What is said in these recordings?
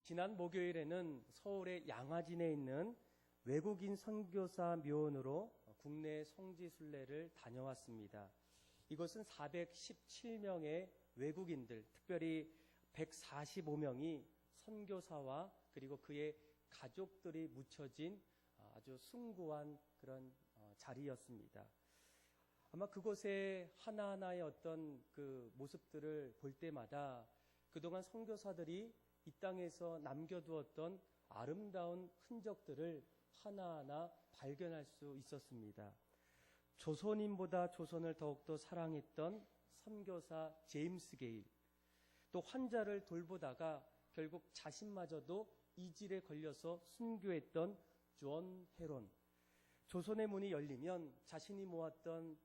지난 목요일에는 서울의 양화진에 있는 외국인 선교사 묘원으로 국내 성지순례를 다녀왔습니다. 이곳은 417명의 외국인들, 특별히 145명이 선교사와 그리고 그의 가족들이 묻혀진 아주 숭고한 그런 자리였습니다. 아마 그곳에 하나하나의 어떤 그 모습들을 볼 때마다 그동안 선교사들이 이 땅에서 남겨두었던 아름다운 흔적들을 하나하나 발견할 수 있었습니다. 조선인보다 조선을 더욱더 사랑했던 선교사 제임스 게일, 또 환자를 돌보다가 결국 자신마저도 이질에 걸려서 순교했던 존 헤론, 조선의 문이 열리면 자신이 모았던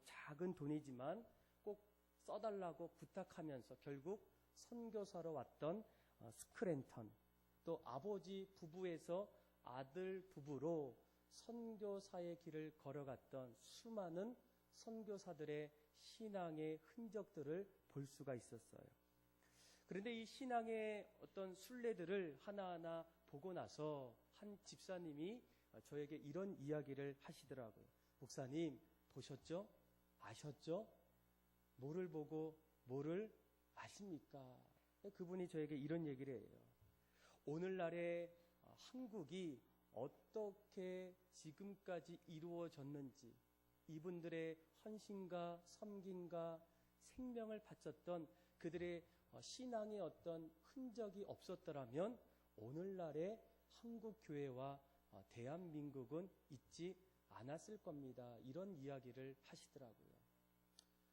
작은 돈이지만 꼭 써달라고 부탁하면서 결국 선교사로 왔던 스크랜턴, 또 아버지 부부에서 아들 부부로 선교사의 길을 걸어갔던 수많은 선교사들의 신앙의 흔적들을 볼 수가 있었어요. 그런데 이 신앙의 어떤 순례들을 하나하나 보고 나서 한 집사님이 저에게 이런 이야기를 하시더라고요. 목사님, 보셨죠? 아셨죠? 뭐를 보고 뭐를 아십니까? 그분이 저에게 이런 얘기를 해요. 오늘날의 한국이 어떻게 지금까지 이루어졌는지, 이분들의 헌신과 섬김과 생명을 바쳤던 그들의 신앙의 어떤 흔적이 없었더라면 오늘날의 한국 교회와 대한민국은 있지 않았을 겁니다. 이런 이야기를 하시더라고요.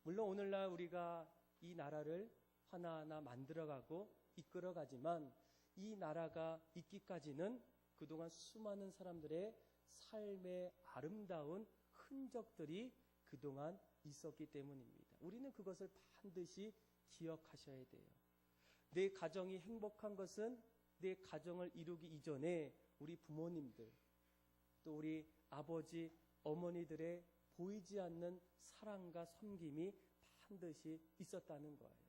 물론 오늘날 우리가 이 나라를 하나하나 만들어가고 이끌어가지만 이 나라가 있기까지는 그동안 수많은 사람들의 삶의 아름다운 흔적들이 그동안 있었기 때문입니다. 우리는 그것을 반드시 기억하셔야 돼요. 내 가정이 행복한 것은 내 가정을 이루기 이전에 우리 부모님들, 또 우리 아버지, 어머니들의 보이지 않는 사랑과 섬김이 반드시 있었다는 거예요.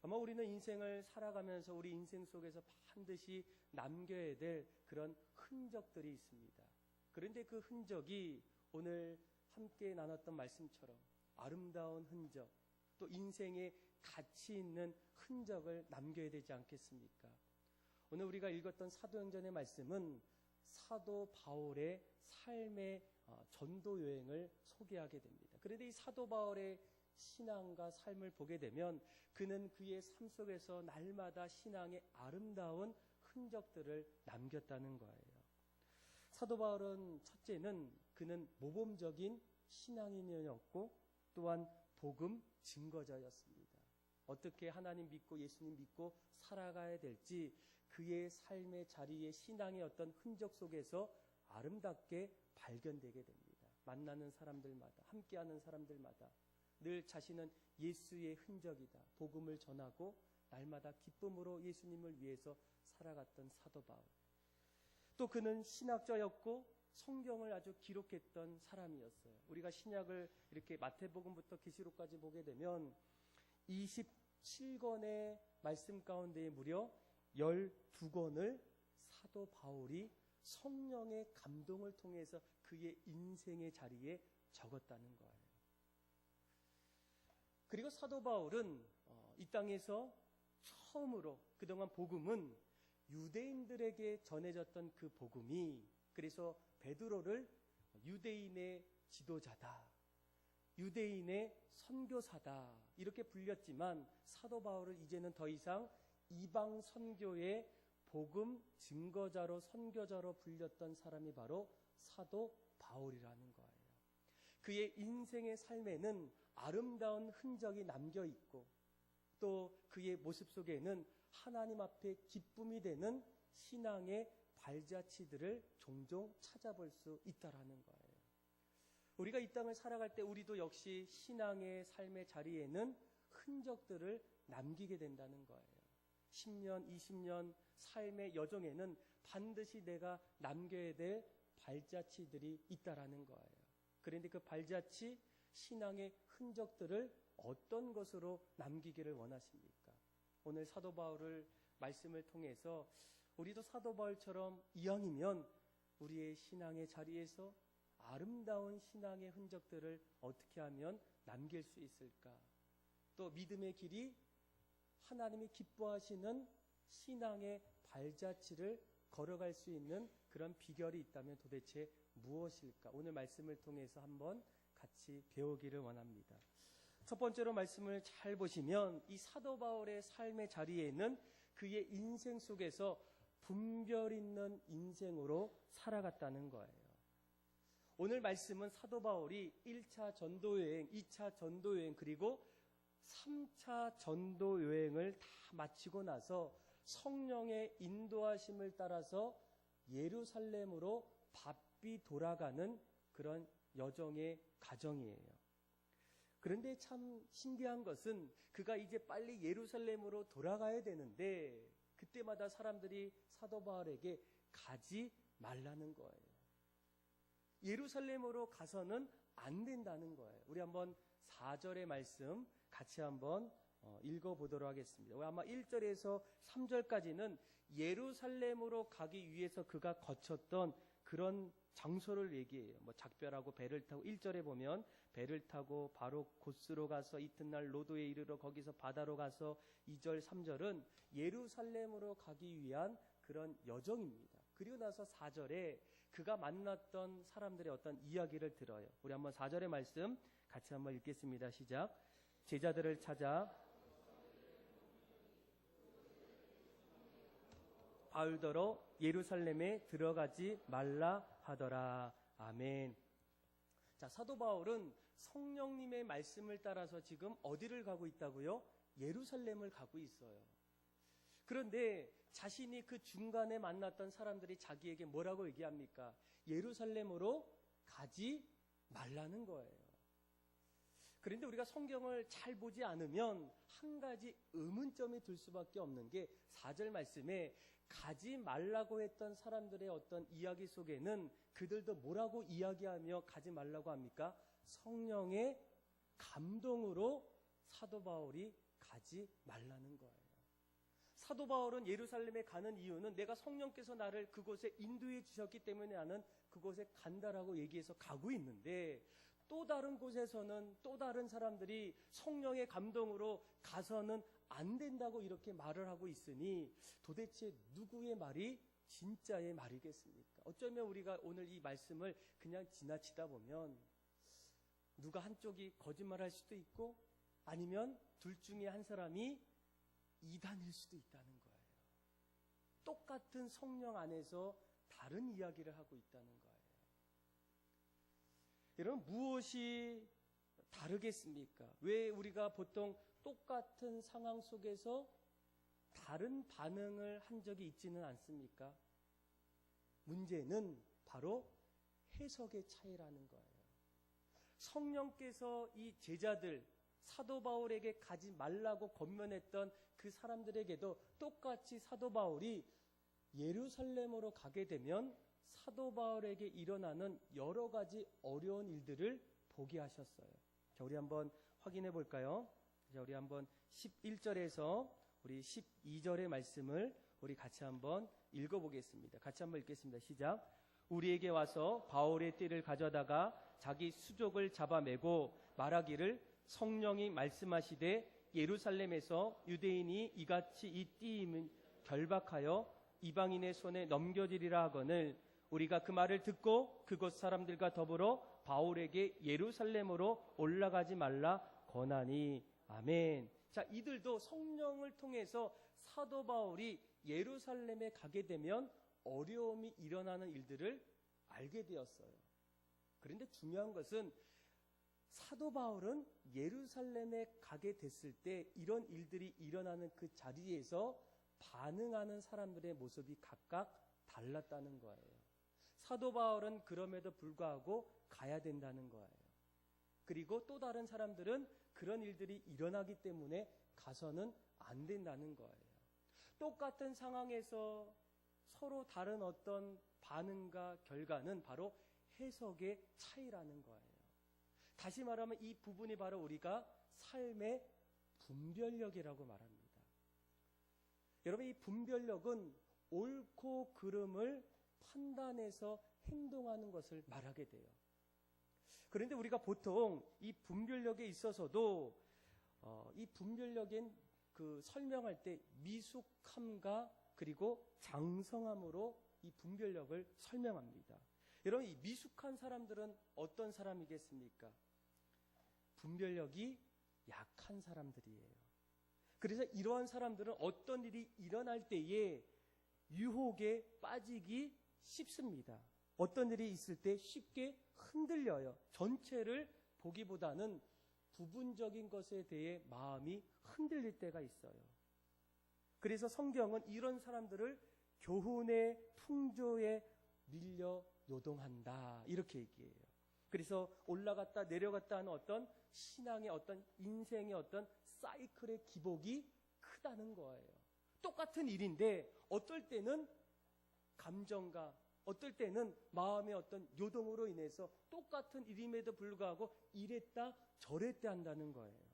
아마 우리는 인생을 살아가면서 우리 인생 속에서 반드시 남겨야 될 그런 흔적들이 있습니다. 그런데 그 흔적이 오늘 함께 나눴던 말씀처럼 아름다운 흔적, 또 인생에 가치 있는 흔적을 남겨야 되지 않겠습니까? 오늘 우리가 읽었던 사도행전의 말씀은 사도 바울의 삶의 전도 여행을 소개하게 됩니다. 그런데 이 사도 바울의 신앙과 삶을 보게 되면 그는 그의 삶 속에서 날마다 신앙의 아름다운 흔적들을 남겼다는 거예요. 사도 바울은 첫째는 그는 모범적인 신앙인이었고 또한 복음 증거자였습니다. 어떻게 하나님 믿고 예수님 믿고 살아가야 될지 그의 삶의 자리에 신앙의 어떤 흔적 속에서 아름답게 발견되게 됩니다. 만나는 사람들마다, 함께하는 사람들마다 늘 자신은 예수의 흔적이다. 복음을 전하고 날마다 기쁨으로 예수님을 위해서 살아갔던 사도 바울. 또 그는 신학자였고 성경을 아주 기록했던 사람이었어요. 우리가 신약을 이렇게 마태복음부터 계시록까지 보게 되면 27권의 말씀 가운데 무려 12권을 사도 바울이 성령의 감동을 통해서 그의 인생의 자리에 적었다는 거예요. 그리고 사도 바울은 이 땅에서 처음으로 그동안 복음은 유대인들에게 전해졌던 그 복음이 그래서 베드로를 유대인의 지도자다, 유대인의 선교사다 이렇게 불렸지만 사도 바울을 이제는 더 이상 이방 선교의 복음 증거자로 선교자로 불렸던 사람이 바로 사도 바울이라는 거예요. 그의 인생의 삶에는 아름다운 흔적이 남겨 있고 또 그의 모습 속에는 하나님 앞에 기쁨이 되는 신앙의 발자취들을 종종 찾아볼 수 있다라는 거예요. 우리가 이 땅을 살아갈 때 우리도 역시 신앙의 삶의 자리에는 흔적들을 남기게 된다는 거예요. 10년, 20년 삶의 여정에는 반드시 내가 남겨야 될 발자취들이 있다라는 거예요. 그런데 그 발자취, 신앙의 흔적들을 어떤 것으로 남기기를 원하십니까? 오늘 사도 바울을 말씀을 통해서 우리도 사도 바울처럼 이왕이면 우리의 신앙의 자리에서 아름다운 신앙의 흔적들을 어떻게 하면 남길 수 있을까? 또 믿음의 길이 하나님이 기뻐하시는 신앙의 발자취를 걸어갈 수 있는 그런 비결이 있다면 도대체 무엇일까? 오늘 말씀을 통해서 한번 같이 배우기를 원합니다. 첫 번째로 말씀을 잘 보시면 이 사도 바울의 삶의 자리에는 그의 인생 속에서 분별 있는 인생으로 살아갔다는 거예요. 오늘 말씀은 사도 바울이 1차 전도여행, 2차 전도여행, 그리고 3차 전도여행을 다 마치고 나서 성령의 인도하심을 따라서 예루살렘으로 바삐 돌아가는 그런 여정의 과정이에요. 그런데 참 신기한 것은 그가 이제 빨리 예루살렘으로 돌아가야 되는데 그때마다 사람들이 사도 바울에게 가지 말라는 거예요. 예루살렘으로 가서는 안 된다는 거예요. 우리 한번 4절의 말씀 같이 한번 읽어보도록 하겠습니다. 아마 1절에서 3절까지는 예루살렘으로 가기 위해서 그가 거쳤던 그런 장소를 얘기해요. 작별하고 배를 타고 1절에 보면 배를 타고 바로 고스로 가서 이튿날 로도에 이르러 거기서 바다로 가서 2절, 3절은 예루살렘으로 가기 위한 그런 여정입니다. 그리고 나서 4절에 그가 만났던 사람들의 어떤 이야기를 들어요. 우리 한번 4절의 말씀 같이 한번 읽겠습니다. 시작. 제자들을 찾아 바울더러 예루살렘에 들어가지 말라 하더라. 아멘. 자, 사도 바울은 성령님의 말씀을 따라서 지금 어디를 가고 있다고요? 예루살렘을 가고 있어요. 그런데 자신이 그 중간에 만났던 사람들이 자기에게 뭐라고 얘기합니까? 예루살렘으로 가지 말라는 거예요. 그런데 우리가 성경을 잘 보지 않으면 한 가지 의문점이 들 수밖에 없는 게 4절 말씀에 가지 말라고 했던 사람들의 어떤 이야기 속에는 그들도 뭐라고 이야기하며 가지 말라고 합니까? 성령의 감동으로 사도 바울이 가지 말라는 거예요. 사도 바울은 예루살렘에 가는 이유는 내가 성령께서 나를 그곳에 인도해 주셨기 때문에 나는 그곳에 간다라고 얘기해서 가고 있는데 또 다른 곳에서는 또 다른 사람들이 성령의 감동으로 가서는 안 된다고 이렇게 말을 하고 있으니 도대체 누구의 말이 진짜의 말이겠습니까? 어쩌면 우리가 오늘 이 말씀을 그냥 지나치다 보면 누가 한쪽이 거짓말할 수도 있고 아니면 둘 중에 한 사람이 이단일 수도 있다는 거예요. 똑같은 성령 안에서 다른 이야기를 하고 있다는 거예요. 여러분, 무엇이 다르겠습니까? 왜 우리가 보통 똑같은 상황 속에서 다른 반응을 한 적이 있지는 않습니까? 문제는 바로 해석의 차이라는 거예요. 성령께서 이 제자들, 사도 바울에게 가지 말라고 권면했던 그 사람들에게도 똑같이 사도 바울이 예루살렘으로 가게 되면 사도 바울에게 일어나는 여러 가지 어려운 일들을 보게 하셨어요. 자, 우리 한번 확인해 볼까요? 자, 우리 한번 11절에서 우리 12절의 말씀을 우리 같이 한번 읽어보겠습니다. 같이 한번 읽겠습니다. 시작. 우리에게 와서 바울의 띠를 가져다가 자기 수족을 잡아매고 말하기를 성령이 말씀하시되 예루살렘에서 유대인이 이같이 이 띠임을 결박하여 이방인의 손에 넘겨지리라 하거늘 우리가 그 말을 듣고 그곳 사람들과 더불어 바울에게 예루살렘으로 올라가지 말라 권하니. 아멘. 자, 이들도 성령을 통해서 사도 바울이 예루살렘에 가게 되면 어려움이 일어나는 일들을 알게 되었어요. 그런데 중요한 것은 사도 바울은 예루살렘에 가게 됐을 때 이런 일들이 일어나는 그 자리에서 반응하는 사람들의 모습이 각각 달랐다는 거예요. 사도 바울은 그럼에도 불구하고 가야 된다는 거예요. 그리고 또 다른 사람들은 그런 일들이 일어나기 때문에 가서는 안 된다는 거예요. 똑같은 상황에서 서로 다른 어떤 반응과 결과는 바로 해석의 차이라는 거예요. 다시 말하면 이 부분이 바로 우리가 삶의 분별력이라고 말합니다. 여러분, 이 분별력은 옳고 그름을 판단해서 행동하는 것을 말하게 돼요. 그런데 우리가 보통 이 분별력에 있어서도 이 분별력엔 그 설명할 때 미숙함과 그리고 장성함으로 이 분별력을 설명합니다. 여러분, 이 미숙한 사람들은 어떤 사람이겠습니까? 분별력이 약한 사람들이에요. 그래서 이러한 사람들은 어떤 일이 일어날 때에 유혹에 빠지기 쉽습니다. 어떤 일이 있을 때 쉽게 흔들려요. 전체를 보기보다는 부분적인 것에 대해 마음이 흔들릴 때가 있어요. 그래서 성경은 이런 사람들을 교훈의 풍조에 밀려 요동한다, 이렇게 얘기해요. 그래서 올라갔다 내려갔다 하는 어떤 신앙의 어떤 인생의 어떤 사이클의 기복이 크다는 거예요. 똑같은 일인데 어떨 때는 감정과 어떨 때는 마음의 어떤 요동으로 인해서 똑같은 일임에도 불구하고 이랬다 저랬다 한다는 거예요.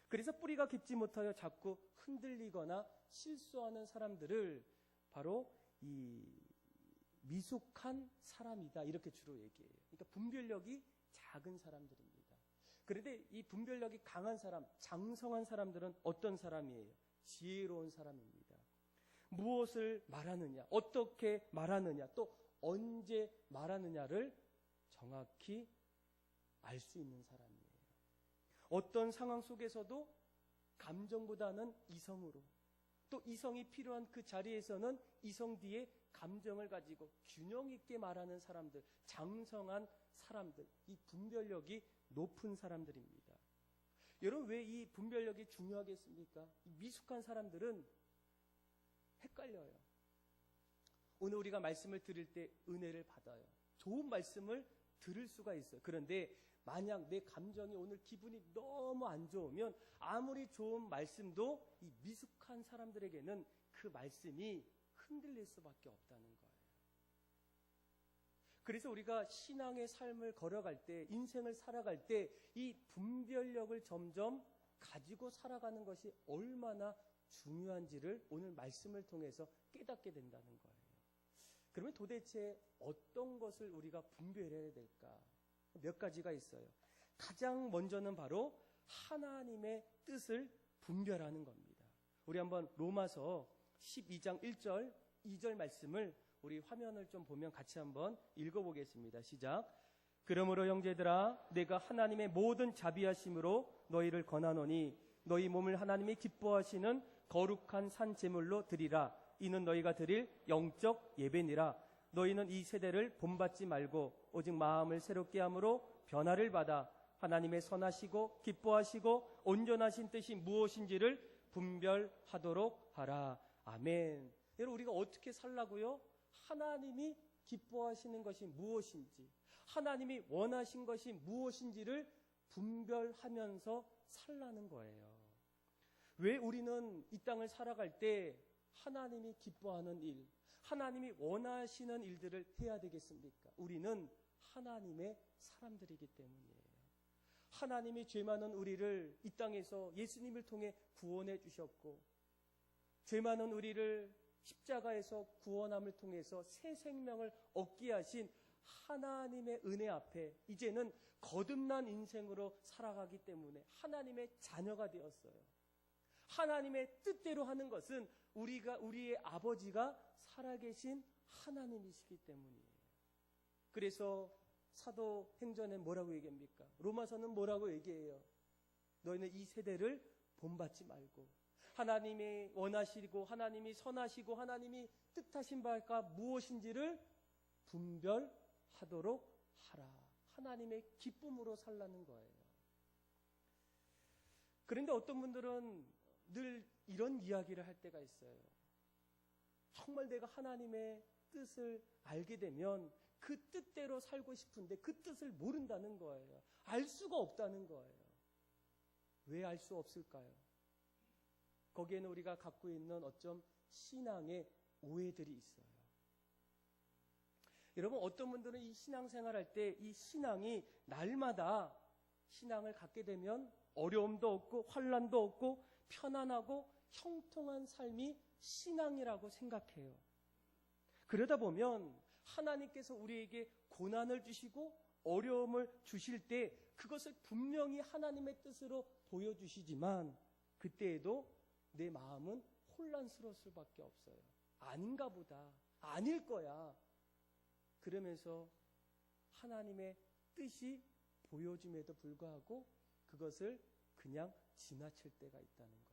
그래서 뿌리가 깊지 못하여 자꾸 흔들리거나 실수하는 사람들을 바로 이 미숙한 사람이다, 이렇게 주로 얘기해요. 그러니까 분별력이 작은 사람들입니다. 그런데 이 분별력이 강한 사람, 장성한 사람들은 어떤 사람이에요? 지혜로운 사람입니다. 무엇을 말하느냐, 어떻게 말하느냐, 또 언제 말하느냐를 정확히 알 수 있는 사람이에요. 어떤 상황 속에서도 감정보다는 이성으로, 또 이성이 필요한 그 자리에서는 이성 뒤에 감정을 가지고 균형 있게 말하는 사람들, 장성한 사람들, 이 분별력이 높은 사람들입니다. 여러분, 왜 이 분별력이 중요하겠습니까? 미숙한 사람들은 헷갈려요. 오늘 우리가 말씀을 들을 때 은혜를 받아요. 좋은 말씀을 들을 수가 있어요. 그런데 만약 내 감정이 오늘 기분이 너무 안 좋으면 아무리 좋은 말씀도 이 미숙한 사람들에게는 그 말씀이 흔들릴 수밖에 없다는 거예요. 그래서 우리가 신앙의 삶을 걸어갈 때, 인생을 살아갈 때 이 분별력을 점점 가지고 살아가는 것이 얼마나 중요한지를 오늘 말씀을 통해서 깨닫게 된다는 거예요. 그러면 도대체 어떤 것을 우리가 분별해야 될까? 몇 가지가 있어요. 가장 먼저는 바로 하나님의 뜻을 분별하는 겁니다. 우리 한번 로마서 12장 1절, 2절 말씀을 우리 화면을 좀 보면 같이 한번 읽어보겠습니다. 시작. 그러므로 형제들아, 내가 하나님의 모든 자비하심으로 너희를 권하노니 너희 몸을 하나님이 기뻐하시는 거룩한 산 제물로 드리라. 이는 너희가 드릴 영적 예배니라. 너희는 이 세대를 본받지 말고 오직 마음을 새롭게 함으로 변화를 받아 하나님의 선하시고 기뻐하시고 온전하신 뜻이 무엇인지를 분별하도록 하라. 아멘. 여러분, 우리가 어떻게 살라고요? 하나님이 기뻐하시는 것이 무엇인지, 하나님이 원하신 것이 무엇인지를 분별하면서 살라는 거예요. 왜 우리는 이 땅을 살아갈 때 하나님이 기뻐하는 일, 하나님이 원하시는 일들을 해야 되겠습니까? 우리는 하나님의 사람들이기 때문이에요. 하나님이 죄 많은 우리를 이 땅에서 예수님을 통해 구원해 주셨고, 죄 많은 우리를 십자가에서 구원함을 통해서 새 생명을 얻게 하신 하나님의 은혜 앞에 이제는 거듭난 인생으로 살아가기 때문에 하나님의 자녀가 되었어요. 하나님의 뜻대로 하는 것은 우리의 아버지가 살아계신 하나님이시기 때문이에요. 그래서 사도행전에 뭐라고 얘기합니까? 로마서는 뭐라고 얘기해요? 너희는 이 세대를 본받지 말고 하나님이 원하시고 하나님이 선하시고 하나님이 뜻하신 바가 무엇인지를 분별하도록 하라. 하나님의 기쁨으로 살라는 거예요. 그런데 어떤 분들은 늘 이런 이야기를 할 때가 있어요. 정말 내가 하나님의 뜻을 알게 되면 그 뜻대로 살고 싶은데 그 뜻을 모른다는 거예요. 알 수가 없다는 거예요. 왜 알 수 없을까요? 거기에는 우리가 갖고 있는 어쩜 신앙의 오해들이 있어요. 여러분, 어떤 분들은 이 신앙생활할 때 이 신앙이 날마다 신앙을 갖게 되면 어려움도 없고 환난도 없고 편안하고 형통한 삶이 신앙이라고 생각해요. 그러다 보면 하나님께서 우리에게 고난을 주시고 어려움을 주실 때 그것을 분명히 하나님의 뜻으로 보여주시지만 그때에도 내 마음은 혼란스러울 수밖에 없어요. 아닌가 보다. 아닐 거야. 그러면서 하나님의 뜻이 보여줌에도 불구하고 그것을 그냥 지나칠 때가 있다는 거예요.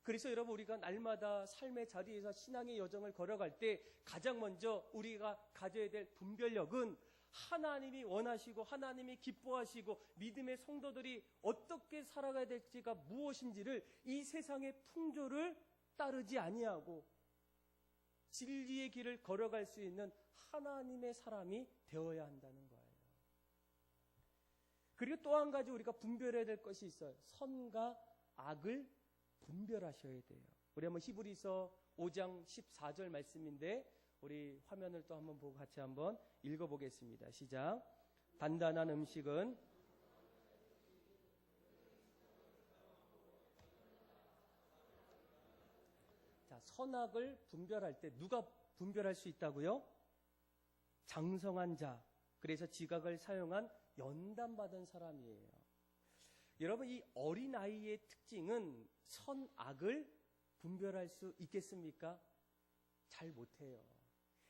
그래서 여러분, 우리가 날마다 삶의 자리에서 신앙의 여정을 걸어갈 때 가장 먼저 우리가 가져야 될 분별력은 하나님이 원하시고 하나님이 기뻐하시고 믿음의 성도들이 어떻게 살아가야 될지가 무엇인지를 이 세상의 풍조를 따르지 아니하고 진리의 길을 걸어갈 수 있는 하나님의 사람이 되어야 한다는 거예요. 그리고 또 한 가지 우리가 분별해야 될 것이 있어요. 선과 악을 분별하셔야 돼요. 우리 한번 히브리서 5장 14절 말씀인데 우리 화면을 또 한번 보고 같이 한번 읽어보겠습니다. 시작. 단단한 음식은 자, 선악을 분별할 때 누가 분별할 수 있다고요? 장성한 자. 그래서 지각을 사용한 연단받은 사람이에요. 여러분, 이 어린아이의 특징은 선악을 분별할 수 있겠습니까? 잘 못해요.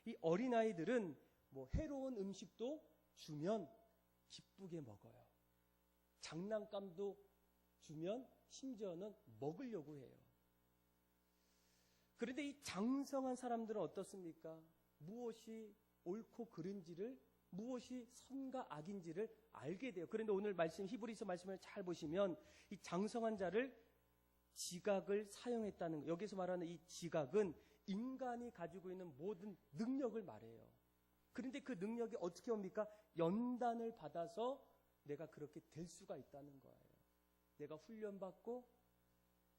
이 어린아이들은 뭐 해로운 음식도 주면 기쁘게 먹어요. 장난감도 주면 심지어는 먹으려고 해요. 그런데 이 장성한 사람들은 어떻습니까? 무엇이 옳고 그른지를, 무엇이 선과 악인지를 알게 돼요. 그런데 오늘 말씀, 히브리서 말씀을 잘 보시면 이 장성한 자를 지각을 사용했다는 거. 여기서 말하는 이 지각은 인간이 가지고 있는 모든 능력을 말해요. 그런데 그 능력이 어떻게 옵니까? 연단을 받아서 내가 그렇게 될 수가 있다는 거예요. 내가 훈련받고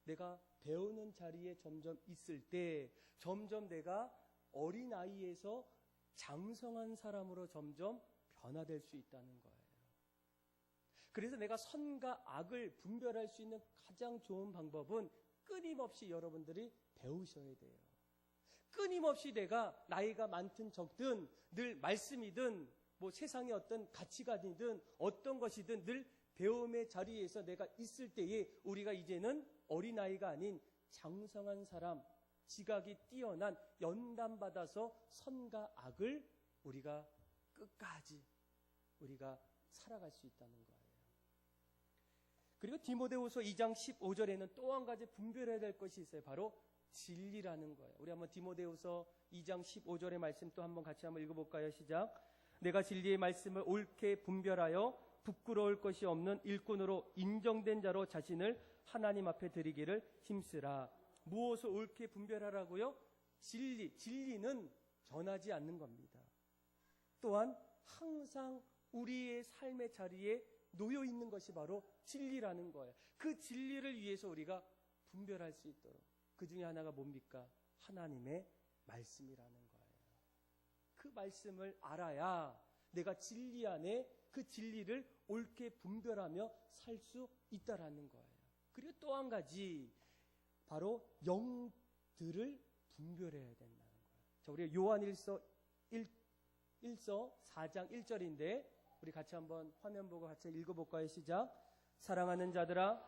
내가 배우는 자리에 점점 있을 때 점점 내가 어린아이에서 장성한 사람으로 점점 변화될 수 있다는 거예요. 그래서 내가 선과 악을 분별할 수 있는 가장 좋은 방법은 끊임없이 여러분들이 배우셔야 돼요. 끊임없이 내가 나이가 많든 적든 늘 말씀이든 뭐 세상의 어떤 가치관이든 어떤 것이든 늘 배움의 자리에서 내가 있을 때에 우리가 이제는 어린아이가 아닌 장성한 사람, 지각이 뛰어난 연단받아서 선과 악을 우리가 끝까지 우리가 살아갈 수 있다는 거예요. 그리고 디모데후서 2장 15절에는 또 한 가지 분별해야 될 것이 있어요. 바로 진리라는 거예요. 우리 한번 디모데후서 2장 15절의 말씀 또 한번 같이 한번 읽어볼까요? 시작. 내가 진리의 말씀을 옳게 분별하여 부끄러울 것이 없는 일꾼으로 인정된 자로 자신을 하나님 앞에 드리기를 힘쓰라. 무엇을 옳게 분별하라고요? 진리는 변하지 않는 겁니다. 또한 항상 우리의 삶의 자리에 놓여 있는 것이 바로 진리라는 거예요. 그 진리를 위해서 우리가 분별할 수 있도록. 그 중에 하나가 뭡니까? 하나님의 말씀이라는 거예요. 그 말씀을 알아야 내가 진리 안에 그 진리를 옳게 분별하며 살 수 있다라는 거예요. 그리고 또 한 가지 바로 영들을 분별해야 된다는 거예요. 자, 우리 요한일서 4장 1절인데 우리 같이 한번 화면 보고 같이 읽어볼까요? 시작. 사랑하는 자들아,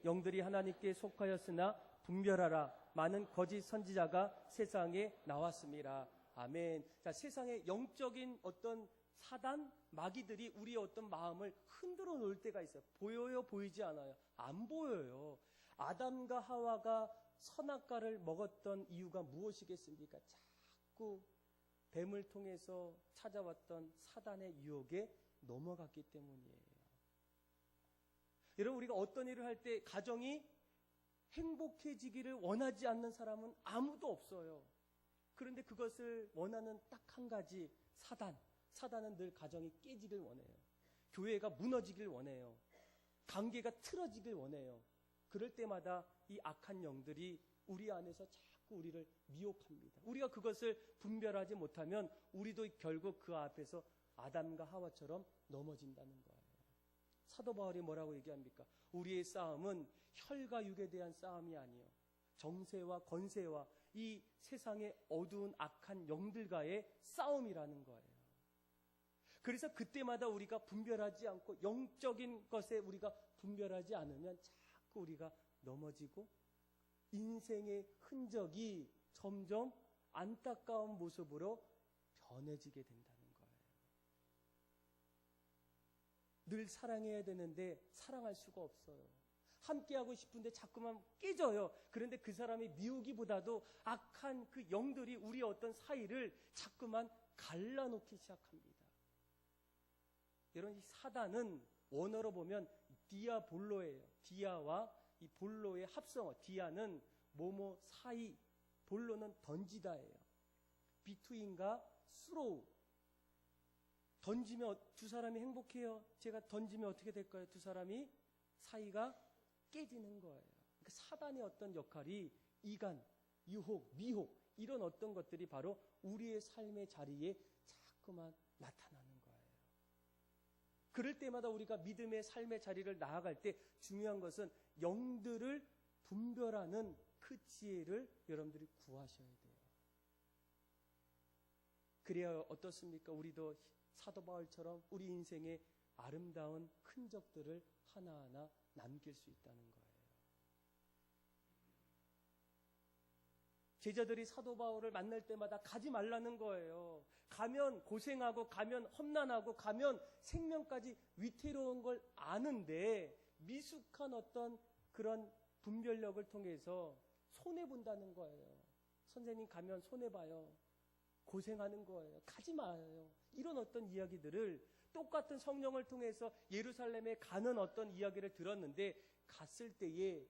영들이 하나님께 속하였으나 분별하라. 많은 거짓 선지자가 세상에 나왔습니다. 아멘. 자, 세상의 영적인 어떤 사단, 마귀들이 우리의 어떤 마음을 흔들어 놓을 때가 있어요. 보여요? 보이지 않아요? 안 보여요. 아담과 하와가 선악과를 먹었던 이유가 무엇이겠습니까? 자꾸 뱀을 통해서 찾아왔던 사단의 유혹에 넘어갔기 때문이에요. 여러분, 우리가 어떤 일을 할 때 가정이 행복해지기를 원하지 않는 사람은 아무도 없어요. 그런데 그것을 원하는 딱 한 가지, 사단은 늘 가정이 깨지길 원해요. 교회가 무너지길 원해요. 관계가 틀어지길 원해요. 그럴 때마다 이 악한 영들이 우리 안에서 자꾸 우리를 미혹합니다. 우리가 그것을 분별하지 못하면 우리도 결국 그 앞에서 아담과 하와처럼 넘어진다는 거예요. 사도 바울이 뭐라고 얘기합니까? 우리의 싸움은 혈과 육에 대한 싸움이 아니요 정세와 권세와 이 세상의 어두운 악한 영들과의 싸움이라는 거예요. 그래서 그때마다 우리가 분별하지 않고 영적인 것에 우리가 분별하지 않으면 자꾸 우리가 넘어지고 인생의 흔적이 점점 안타까운 모습으로 변해지게 된다는 거예요. 늘 사랑해야 되는데 사랑할 수가 없어요. 함께하고 싶은데 자꾸만 깨져요. 그런데 그 사람이 미우기보다도 악한 그 영들이 우리 어떤 사이를 자꾸만 갈라놓기 시작합니다. 여러분, 이 사단은 원어로 보면 디아볼로예요. 디아와 이 볼로의 합성어. 디아는 뭐뭐 사이, 볼로는 던지다예요. 비투인과 스로우. 던지면 두 사람이 행복해요. 제가 던지면 어떻게 될까요? 두 사람이 사이가 깨지는 거예요. 그러니까 사단의 어떤 역할이 이간, 유혹, 미혹 이런 어떤 것들이 바로 우리의 삶의 자리에 자꾸만 나타나는 거예요. 그럴 때마다 우리가 믿음의 삶의 자리를 나아갈 때 중요한 것은 영들을 분별하는 그 지혜를 여러분들이 구하셔야 돼요. 그래야 어떻습니까? 우리도 사도 바울처럼 우리 인생의 아름다운 흔적들을 하나하나 남길 수 있다는 거예요. 제자들이 사도 바울을 만날 때마다 가지 말라는 거예요. 가면 고생하고 가면 험난하고 가면 생명까지 위태로운 걸 아는데 미숙한 어떤 그런 분별력을 통해서 손해본다는 거예요. 선생님 가면 손해봐요. 고생하는 거예요. 가지 마요. 이런 어떤 이야기들을 똑같은 성령을 통해서 예루살렘에 가는 어떤 이야기를 들었는데 갔을 때에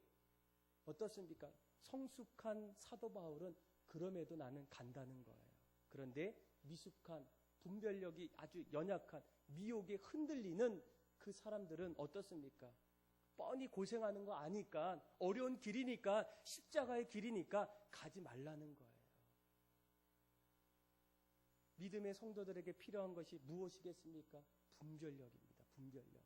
어떻습니까? 성숙한 사도 바울은 그럼에도 나는 간다는 거예요. 그런데 미숙한 분별력이 아주 연약한 미혹에 흔들리는 그 사람들은 어떻습니까? 뻔히 고생하는 거 아니까 어려운 길이니까 십자가의 길이니까 가지 말라는 거예요. 믿음의 성도들에게 필요한 것이 무엇이겠습니까? 분별력입니다. 분별력.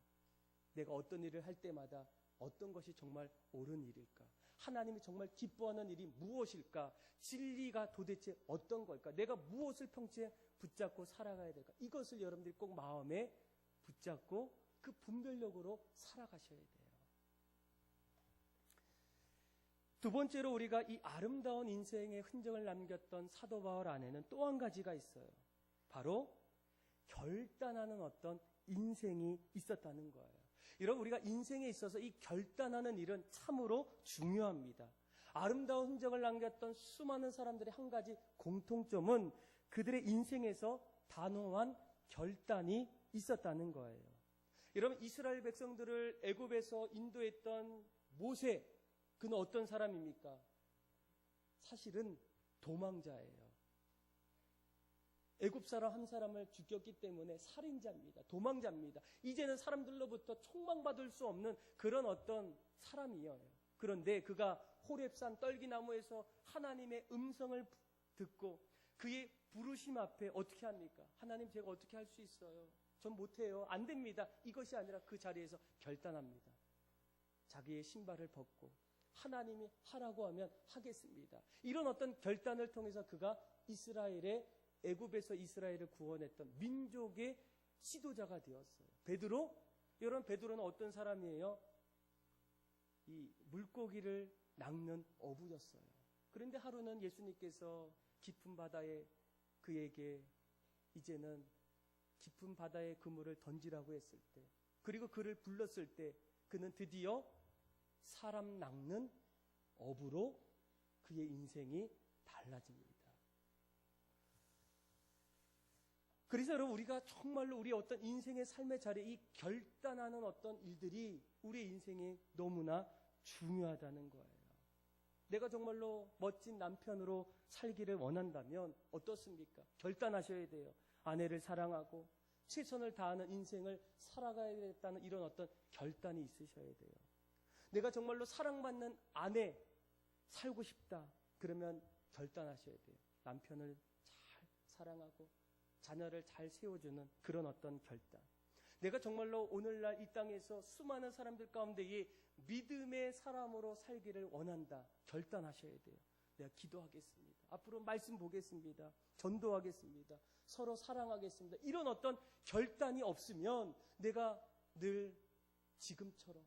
내가 어떤 일을 할 때마다 어떤 것이 정말 옳은 일일까? 하나님이 정말 기뻐하는 일이 무엇일까? 진리가 도대체 어떤 걸까? 내가 무엇을 평생 붙잡고 살아가야 될까? 이것을 여러분들이 꼭 마음에 붙잡고 그 분별력으로 살아가셔야 돼요. 두 번째로 우리가 이 아름다운 인생의 흔적을 남겼던 사도 바울 안에는 또 한 가지가 있어요. 바로 결단하는 어떤 인생이 있었다는 거예요. 여러분, 우리가 인생에 있어서 이 결단하는 일은 참으로 중요합니다. 아름다운 흔적을 남겼던 수많은 사람들의 한 가지 공통점은 그들의 인생에서 단호한 결단이 있었다는 거예요. 여러분, 이스라엘 백성들을 애굽에서 인도했던 모세, 그는 어떤 사람입니까? 사실은 도망자예요. 애굽 사람 한 사람을 죽였기 때문에 살인자입니다. 도망자입니다. 이제는 사람들로부터 총망받을 수 없는 그런 어떤 사람이에요. 그런데 그가 호렙산 떨기나무에서 하나님의 음성을 듣고 그의 부르심 앞에 어떻게 합니까? 하나님, 제가 어떻게 할 수 있어요? 전 못해요. 안 됩니다. 이것이 아니라 그 자리에서 결단합니다. 자기의 신발을 벗고 하나님이 하라고 하면 하겠습니다. 이런 어떤 결단을 통해서 그가 애굽에서 이스라엘을 구원했던 민족의 지도자가 되었어요. 베드로, 여러분, 베드로는 어떤 사람이에요? 이 물고기를 낚는 어부였어요. 그런데 하루는 예수님께서 깊은 바다에 그에게 이제는 깊은 바다에 그물을 던지라고 했을 때, 그리고 그를 불렀을 때 그는 드디어 사람 낚는 어부로 그의 인생이 달라집니다. 그래서 여러분, 우리가 정말로 우리 어떤 인생의 삶의 자리에 이 결단하는 어떤 일들이 우리 인생에 너무나 중요하다는 거예요. 내가 정말로 멋진 남편으로 살기를 원한다면 어떻습니까? 결단하셔야 돼요. 아내를 사랑하고 최선을 다하는 인생을 살아가야겠다는 이런 어떤 결단이 있으셔야 돼요. 내가 정말로 사랑받는 아내 살고 싶다. 그러면 결단하셔야 돼요. 남편을 잘 사랑하고 자녀를 잘 세워주는 그런 어떤 결단. 내가 정말로 오늘날 이 땅에서 수많은 사람들 가운데에 믿음의 사람으로 살기를 원한다. 결단하셔야 돼요. 내가 기도하겠습니다. 앞으로 말씀 보겠습니다. 전도하겠습니다. 서로 사랑하겠습니다. 이런 어떤 결단이 없으면 내가 늘 지금처럼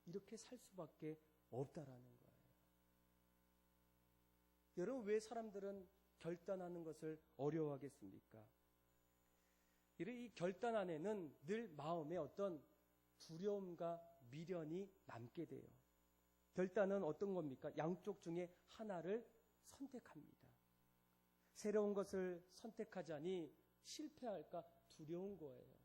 이렇게 살 수밖에 없다라는 거예요. 여러분, 왜 사람들은 결단하는 것을 어려워하겠습니까? 이 결단 안에는 늘 마음에 어떤 두려움과 미련이 남게 돼요. 결단은 어떤 겁니까? 양쪽 중에 하나를 선택합니다. 새로운 것을 선택하자니 실패할까 두려운 거예요.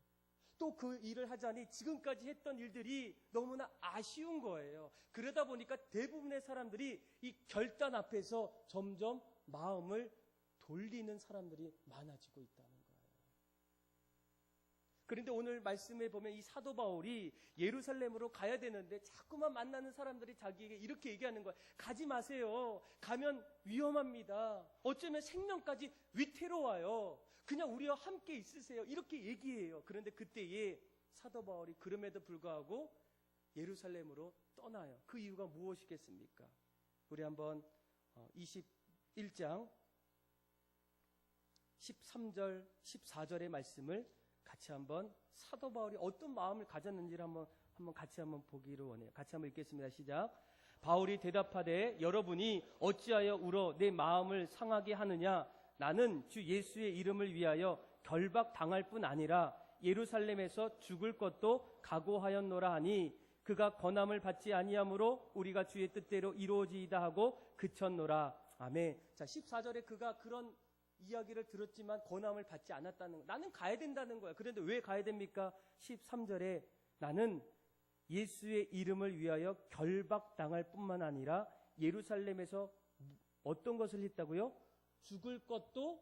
또 그 일을 하자니 지금까지 했던 일들이 너무나 아쉬운 거예요. 그러다 보니까 대부분의 사람들이 이 결단 앞에서 점점 마음을 돌리는 사람들이 많아지고 있다는 거예요. 그런데 오늘 말씀에 보면 이 사도 바울이 예루살렘으로 가야 되는데 자꾸만 만나는 사람들이 자기에게 이렇게 얘기하는 거예요. 가지 마세요. 가면 위험합니다. 어쩌면 생명까지 위태로워요. 그냥 우리와 함께 있으세요. 이렇게 얘기해요. 그런데 그때에 사도 바울이 그럼에도 불구하고 예루살렘으로 떠나요. 그 이유가 무엇이겠습니까? 우리 한번 21장 13절 14절의 말씀을 같이 한번 사도 바울이 어떤 마음을 가졌는지를 한번 같이 한번 보기를 원해요. 같이 한번 읽겠습니다. 시작. 바울이 대답하되 여러분이 어찌하여 울어 내 마음을 상하게 하느냐? 나는 주 예수의 이름을 위하여 결박당할 뿐 아니라 예루살렘에서 죽을 것도 각오하였노라 하니 그가 권함을 받지 아니하므로 우리가 주의 뜻대로 이루어지이다 하고 그쳤노라. 아멘. 자, 14절에 그가 그런 이야기를 들었지만 권함을 받지 않았다는 거. 나는 가야 된다는 거야. 그런데 왜 가야 됩니까? 13절에 나는 예수의 이름을 위하여 결박당할 뿐만 아니라 예루살렘에서 어떤 것을 했다고요? 죽을 것도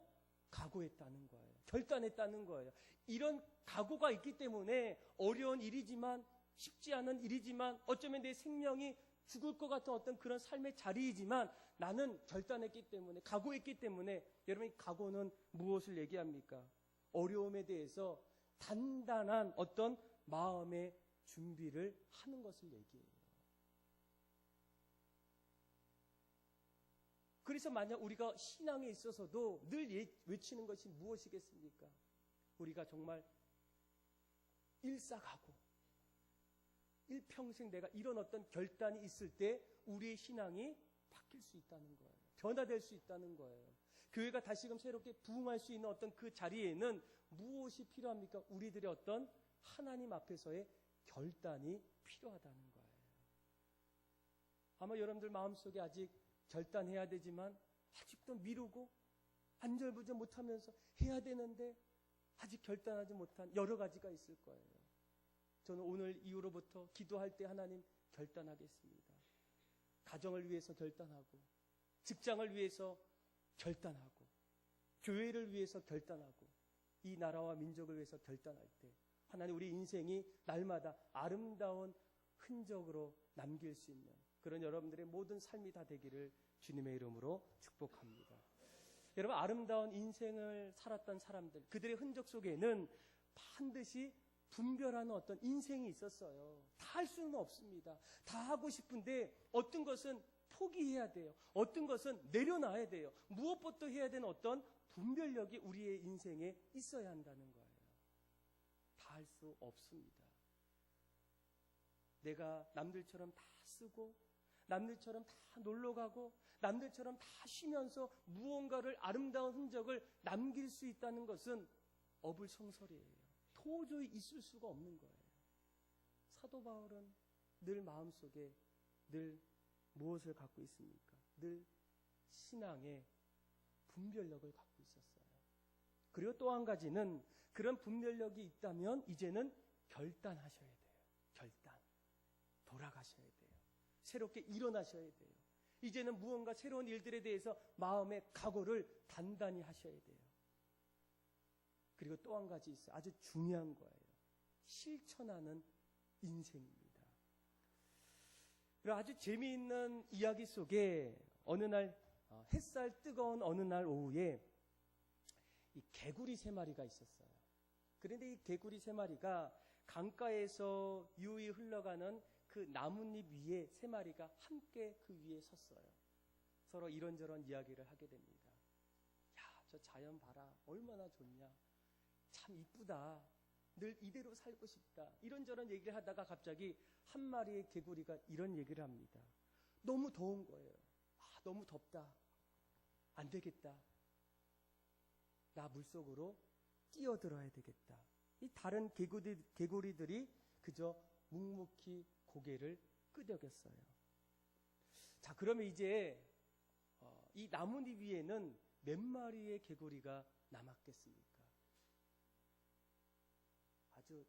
각오했다는 거예요. 결단했다는 거예요. 이런 각오가 있기 때문에 어려운 일이지만 쉽지 않은 일이지만 어쩌면 내 생명이 죽을 것 같은 어떤 그런 삶의 자리이지만 나는 결단했기 때문에 각오했기 때문에 여러분 이 각오는 무엇을 얘기합니까? 어려움에 대해서 단단한 어떤 마음의 준비를 하는 것을 얘기해요. 그래서 만약 우리가 신앙에 있어서도 늘 외치는 것이 무엇이겠습니까? 우리가 정말 일사가고 일평생 내가 이런 어떤 결단이 있을 때 우리의 신앙이 바뀔 수 있다는 거예요. 변화될 수 있다는 거예요. 교회가 다시금 새롭게 부흥할 수 있는 어떤 그 자리에는 무엇이 필요합니까? 우리들의 어떤 하나님 앞에서의 결단이 필요하다는 거예요. 아마 여러분들 마음속에 아직 결단해야 되지만 아직도 미루고 안절부절 못하면서 해야 되는데 아직 결단하지 못한 여러 가지가 있을 거예요. 저는 오늘 이후로부터 기도할 때 하나님 결단하겠습니다. 가정을 위해서 결단하고 직장을 위해서 결단하고 교회를 위해서 결단하고 이 나라와 민족을 위해서 결단할 때 하나님 우리 인생이 날마다 아름다운 흔적으로 남길 수 있는 그런 여러분들의 모든 삶이 다 되기를 주님의 이름으로 축복합니다. 여러분 아름다운 인생을 살았던 사람들 그들의 흔적 속에는 반드시 분별하는 어떤 인생이 있었어요. 다 할 수는 없습니다. 다 하고 싶은데 어떤 것은 포기해야 돼요. 어떤 것은 내려놔야 돼요. 무엇부터 해야 되는 어떤 분별력이 우리의 인생에 있어야 한다는 거예요. 다 할 수 없습니다. 내가 남들처럼 다 쓰고 남들처럼 다 놀러가고 남들처럼 다 쉬면서 무언가를 아름다운 흔적을 남길 수 있다는 것은 어불성설이에요. 도저히 있을 수가 없는 거예요. 사도 바울은 늘 마음속에 늘 무엇을 갖고 있습니까? 늘 신앙의 분별력을 갖고 있었어요. 그리고 또 한 가지는 그런 분별력이 있다면 이제는 결단하셔야 돼요. 결단. 돌아가셔야 돼요. 새롭게 일어나셔야 돼요. 이제는 무언가 새로운 일들에 대해서 마음의 각오를 단단히 하셔야 돼요. 그리고 또 한 가지 있어요. 아주 중요한 거예요. 실천하는 인생입니다. 아주 재미있는 이야기 속에 어느 날 햇살 뜨거운 어느 날 오후에 이 개구리 3마리가 있었어요. 그런데 이 개구리 3마리가 강가에서 유유히 흘러가는 그 나뭇잎 위에 3마리가 함께 그 위에 섰어요. 서로 이런저런 이야기를 하게 됩니다. 야, 저 자연 봐라. 얼마나 좋냐. 참 이쁘다. 늘 이대로 살고 싶다. 이런저런 얘기를 하다가 갑자기 한 마리의 개구리가 이런 얘기를 합니다. 너무 더운 거예요. 아, 너무 덥다. 안 되겠다. 나 물속으로 뛰어들어야 되겠다. 이 다른 개구리들이 그저 묵묵히 고개를 끄덕였어요. 자, 그러면 이제 이 나뭇잎 위에는 몇 마리의 개구리가 남았겠습니까? 아주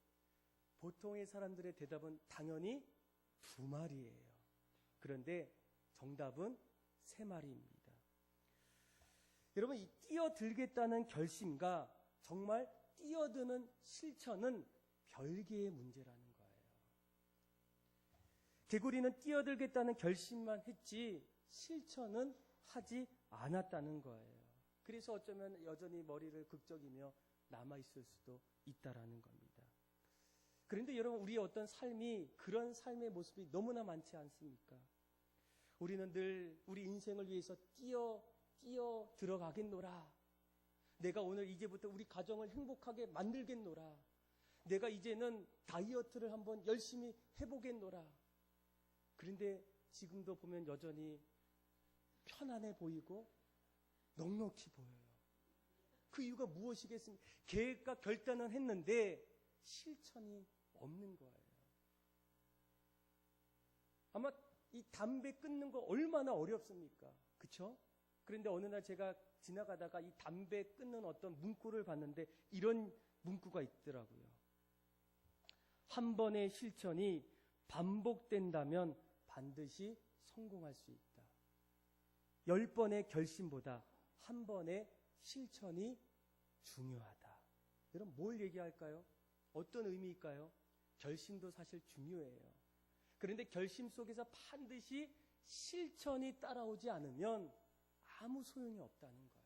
보통의 사람들의 대답은 당연히 2마리예요. 그런데 정답은 3마리입니다. 여러분, 이 뛰어들겠다는 결심과 정말 뛰어드는 실천은 별개의 문제라는 거예요. 개구리는 뛰어들겠다는 결심만 했지 실천은 하지 않았다는 거예요. 그래서 어쩌면 여전히 머리를 극적이며 남아있을 수도 있다라는 겁니다. 그런데 여러분, 우리의 어떤 삶이 그런 삶의 모습이 너무나 많지 않습니까? 우리는 늘 우리 인생을 위해서 뛰어 들어가겠노라. 내가 오늘 이제부터 우리 가정을 행복하게 만들겠노라. 내가 이제는 다이어트를 한번 열심히 해보겠노라. 그런데 지금도 보면 여전히 편안해 보이고 넉넉히 보여요. 그 이유가 무엇이겠습니까? 계획과 결단은 했는데 실천이 없는 거예요. 아마 이 담배 끊는 거 얼마나 어렵습니까? 그렇죠? 그런데 어느 날 제가 지나가다가 이 담배 끊는 어떤 문구를 봤는데 이런 문구가 있더라고요. 한 번의 실천이 반복된다면 반드시 성공할 수 있다. 10번의 결심보다 한 번의 실천이 중요하다. 여러분, 뭘 얘기할까요? 어떤 의미일까요? 결심도 사실 중요해요. 그런데 결심 속에서 반드시 실천이 따라오지 않으면 아무 소용이 없다는 거예요.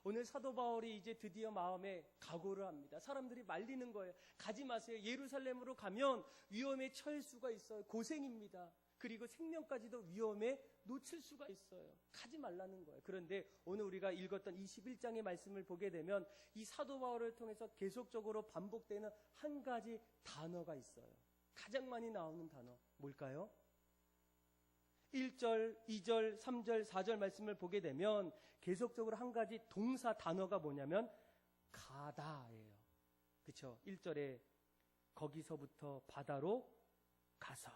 오늘 사도 바울이 이제 드디어 마음에 각오를 합니다. 사람들이 말리는 거예요. 가지 마세요. 예루살렘으로 가면 위험에 처할 수가 있어요. 고생입니다. 그리고 생명까지도 위험에 놓칠 수가 있어요. 가지 말라는 거예요. 그런데 오늘 우리가 읽었던 21장의 말씀을 보게 되면 이 사도 바울을 통해서 계속적으로 반복되는 한 가지 단어가 있어요. 가장 많이 나오는 단어 뭘까요? 1절, 2절, 3절, 4절 말씀을 보게 되면 계속적으로 한 가지 동사 단어가 뭐냐면 가다예요. 그렇죠? 1절에 거기서부터 바다로 가서,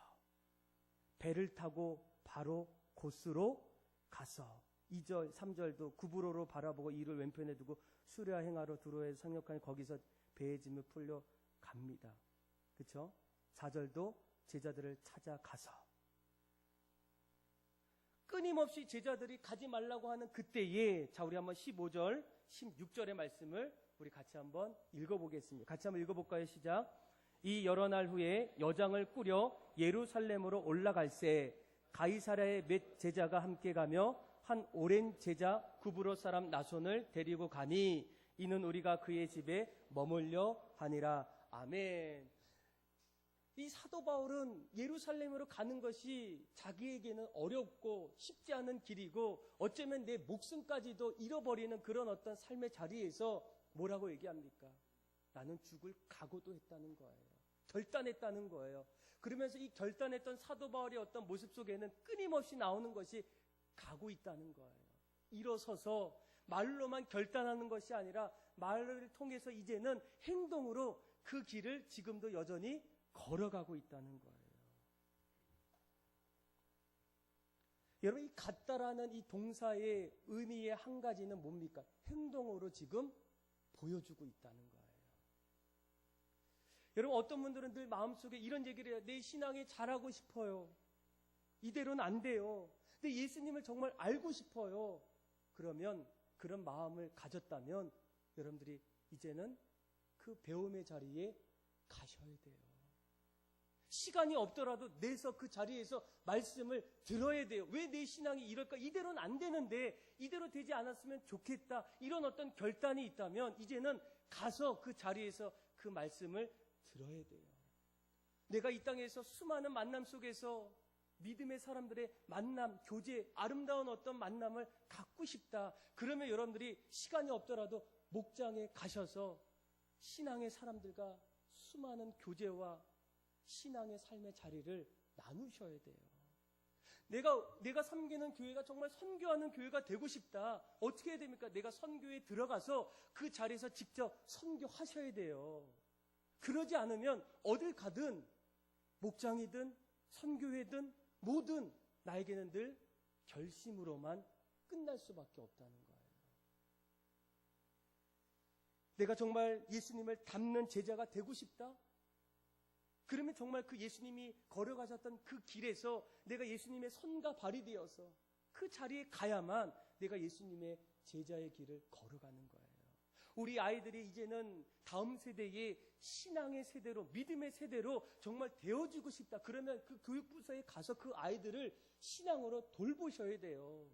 배를 타고 바로 곳으로 가서, 2절, 3절도 구브로로 바라보고 이를 왼편에 두고 수레와 행하러 두로에 상륙하니 거기서 배의 짐을 풀려 갑니다. 그렇죠? 4절도 제자들을 찾아가서, 끊임없이 제자들이 가지 말라고 하는 그때에, 자, 우리 한번 15절, 16절의 말씀을 우리 같이 한번 읽어보겠습니다. 같이 한번 읽어볼까요? 시작. 이 여러 날 후에 여장을 꾸려 예루살렘으로 올라갈새 가이사랴의 몇 제자가 함께 가며 한 오랜 제자 구브로 사람 나손을 데리고 가니 이는 우리가 그의 집에 머물려 하니라. 아멘. 이 사도 바울은 예루살렘으로 가는 것이 자기에게는 어렵고 쉽지 않은 길이고 어쩌면 내 목숨까지도 잃어버리는 그런 어떤 삶의 자리에서 뭐라고 얘기합니까? 나는 죽을 각오도 했다는 거예요. 결단했다는 거예요. 그러면서 이 결단했던 사도 바울의 어떤 모습 속에는 끊임없이 나오는 것이 가고 있다는 거예요. 일어서서 말로만 결단하는 것이 아니라 말을 통해서 이제는 행동으로 그 길을 지금도 여전히 걸어가고 있다는 거예요. 여러분, 이 갔다라는 이 동사의 의미의 한 가지는 뭡니까? 행동으로 지금 보여주고 있다는 거예요. 여러분, 어떤 분들은 늘 마음속에 이런 얘기를 해요. 내 신앙에 잘하고 싶어요. 이대로는 안 돼요. 근데 예수님을 정말 알고 싶어요. 그러면 그런 마음을 가졌다면 여러분들이 이제는 그 배움의 자리에 가셔야 돼요. 시간이 없더라도 내서 그 자리에서 말씀을 들어야 돼요. 왜 내 신앙이 이럴까? 이대로는 안 되는데, 이대로 되지 않았으면 좋겠다. 이런 어떤 결단이 있다면 이제는 가서 그 자리에서 그 말씀을 들어야 돼요. 내가 이 땅에서 수많은 만남 속에서 믿음의 사람들의 만남, 교제, 아름다운 어떤 만남을 갖고 싶다. 그러면 여러분들이 시간이 없더라도 목장에 가셔서 신앙의 사람들과 수많은 교제와 신앙의 삶의 자리를 나누셔야 돼요. 내가 섬기는 교회가 정말 선교하는 교회가 되고 싶다. 어떻게 해야 됩니까? 내가 선교에 들어가서 그 자리에서 직접 선교하셔야 돼요. 그러지 않으면 어딜 가든 목장이든 선교회든 뭐든 나에게는 늘 결심으로만 끝날 수밖에 없다는 거예요. 내가 정말 예수님을 닮는 제자가 되고 싶다? 그러면 정말 그 예수님이 걸어가셨던 그 길에서 내가 예수님의 손과 발이 되어서 그 자리에 가야만 내가 예수님의 제자의 길을 걸어가는 거예요. 우리 아이들이 이제는 다음 세대의 신앙의 세대로, 믿음의 세대로 정말 되어주고 싶다. 그러면 그 교육부서에 가서 그 아이들을 신앙으로 돌보셔야 돼요.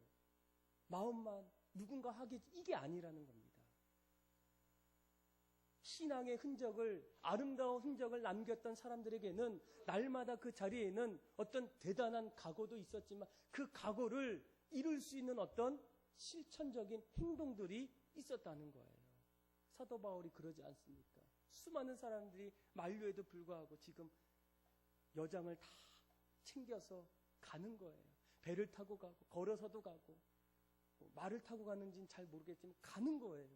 마음만 누군가 하기, 이게 아니라는 겁니다. 신앙의 흔적을, 아름다운 흔적을 남겼던 사람들에게는 날마다 그 자리에는 어떤 대단한 각오도 있었지만 그 각오를 이룰 수 있는 어떤 실천적인 행동들이 있었다는 거예요. 사도 바울이 그러지 않습니까? 수많은 사람들이 만류에도 불구하고 지금 여장을 다 챙겨서 가는 거예요. 배를 타고 가고 걸어서도 가고 말을 타고 가는지는 잘 모르겠지만 가는 거예요.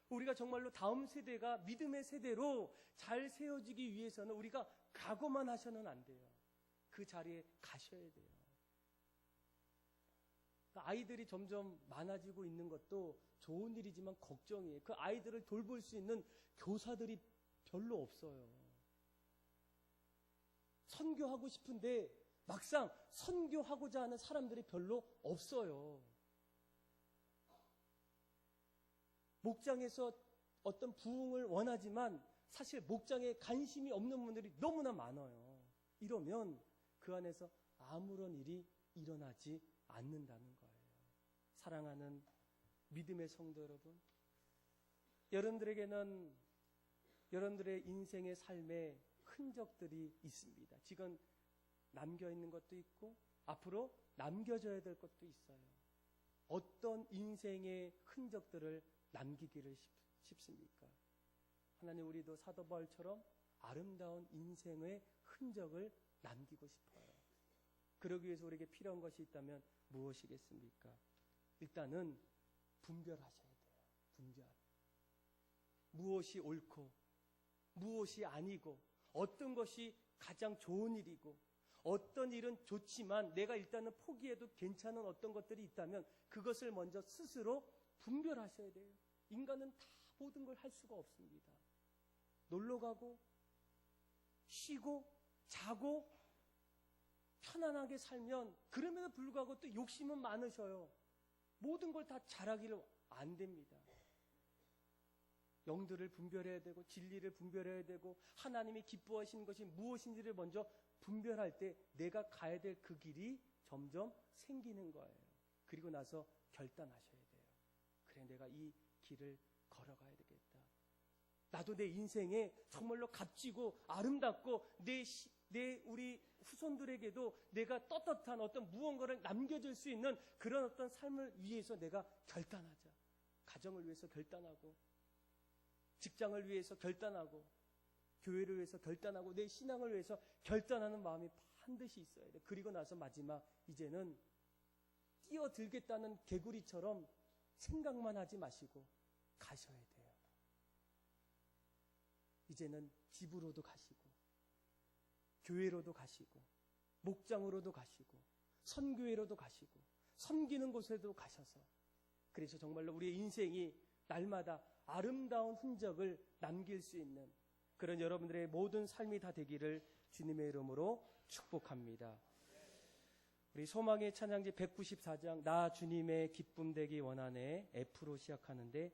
우리가 정말로 다음 세대가 믿음의 세대로 잘 세워지기 위해서는 우리가 각오만 하셔는 안 돼요. 그 자리에 가셔야 돼요. 아이들이 점점 많아지고 있는 것도 좋은 일이지만 걱정이에요. 그 아이들을 돌볼 수 있는 교사들이 별로 없어요. 선교하고 싶은데 막상 선교하고자 하는 사람들이 별로 없어요. 목장에서 어떤 부흥을 원하지만 사실 목장에 관심이 없는 분들이 너무나 많아요. 이러면 그 안에서 아무런 일이 일어나지 않는다는 거예요. 사랑하는 믿음의 성도 여러분, 여러분들에게는 여러분들의 인생의 삶에 흔적들이 있습니다. 지금 남겨있는 것도 있고 앞으로 남겨져야 될 것도 있어요. 어떤 인생의 흔적들을 남기기를 싶습니까? 하나님, 우리도 사도 바울처럼 아름다운 인생의 흔적을 남기고 싶어요. 그러기 위해서 우리에게 필요한 것이 있다면 무엇이겠습니까? 일단은 분별하셔야 돼요. 분별. 무엇이 옳고 무엇이 아니고 어떤 것이 가장 좋은 일이고 어떤 일은 좋지만 내가 일단은 포기해도 괜찮은 어떤 것들이 있다면 그것을 먼저 스스로 분별하셔야 돼요. 인간은 다 모든 걸 할 수가 없습니다. 놀러 가고 쉬고 자고 편안하게 살면 그럼에도 불구하고 또 욕심은 많으셔요. 모든 걸 다 잘하기를 안 됩니다. 영들을 분별해야 되고 진리를 분별해야 되고 하나님이 기뻐하시는 것이 무엇인지를 먼저 분별할 때 내가 가야 될 그 길이 점점 생기는 거예요. 그리고 나서 결단하셔야 돼요. 그래, 내가 이 길을 걸어가야 되겠다. 나도 내 인생에 정말로 값지고 아름답고 우리 후손들에게도 내가 떳떳한 어떤 무언가를 남겨줄 수 있는 그런 어떤 삶을 위해서 내가 결단하자. 가정을 위해서 결단하고 직장을 위해서 결단하고 교회를 위해서 결단하고 내 신앙을 위해서 결단하는 마음이 반드시 있어야 돼. 그리고 나서 마지막 이제는 뛰어들겠다는 개구리처럼 생각만 하지 마시고 가셔야 돼요. 이제는 집으로도 가시고 교회로도 가시고 목장으로도 가시고 선교회로도 가시고 섬기는 곳에도 가셔서 그래서 정말로 우리의 인생이 날마다 아름다운 흔적을 남길 수 있는 그런 여러분들의 모든 삶이 다 되기를 주님의 이름으로 축복합니다. 우리 소망의 찬양지 194장 나 주님의 기쁨 되기 원하네 F로 시작하는데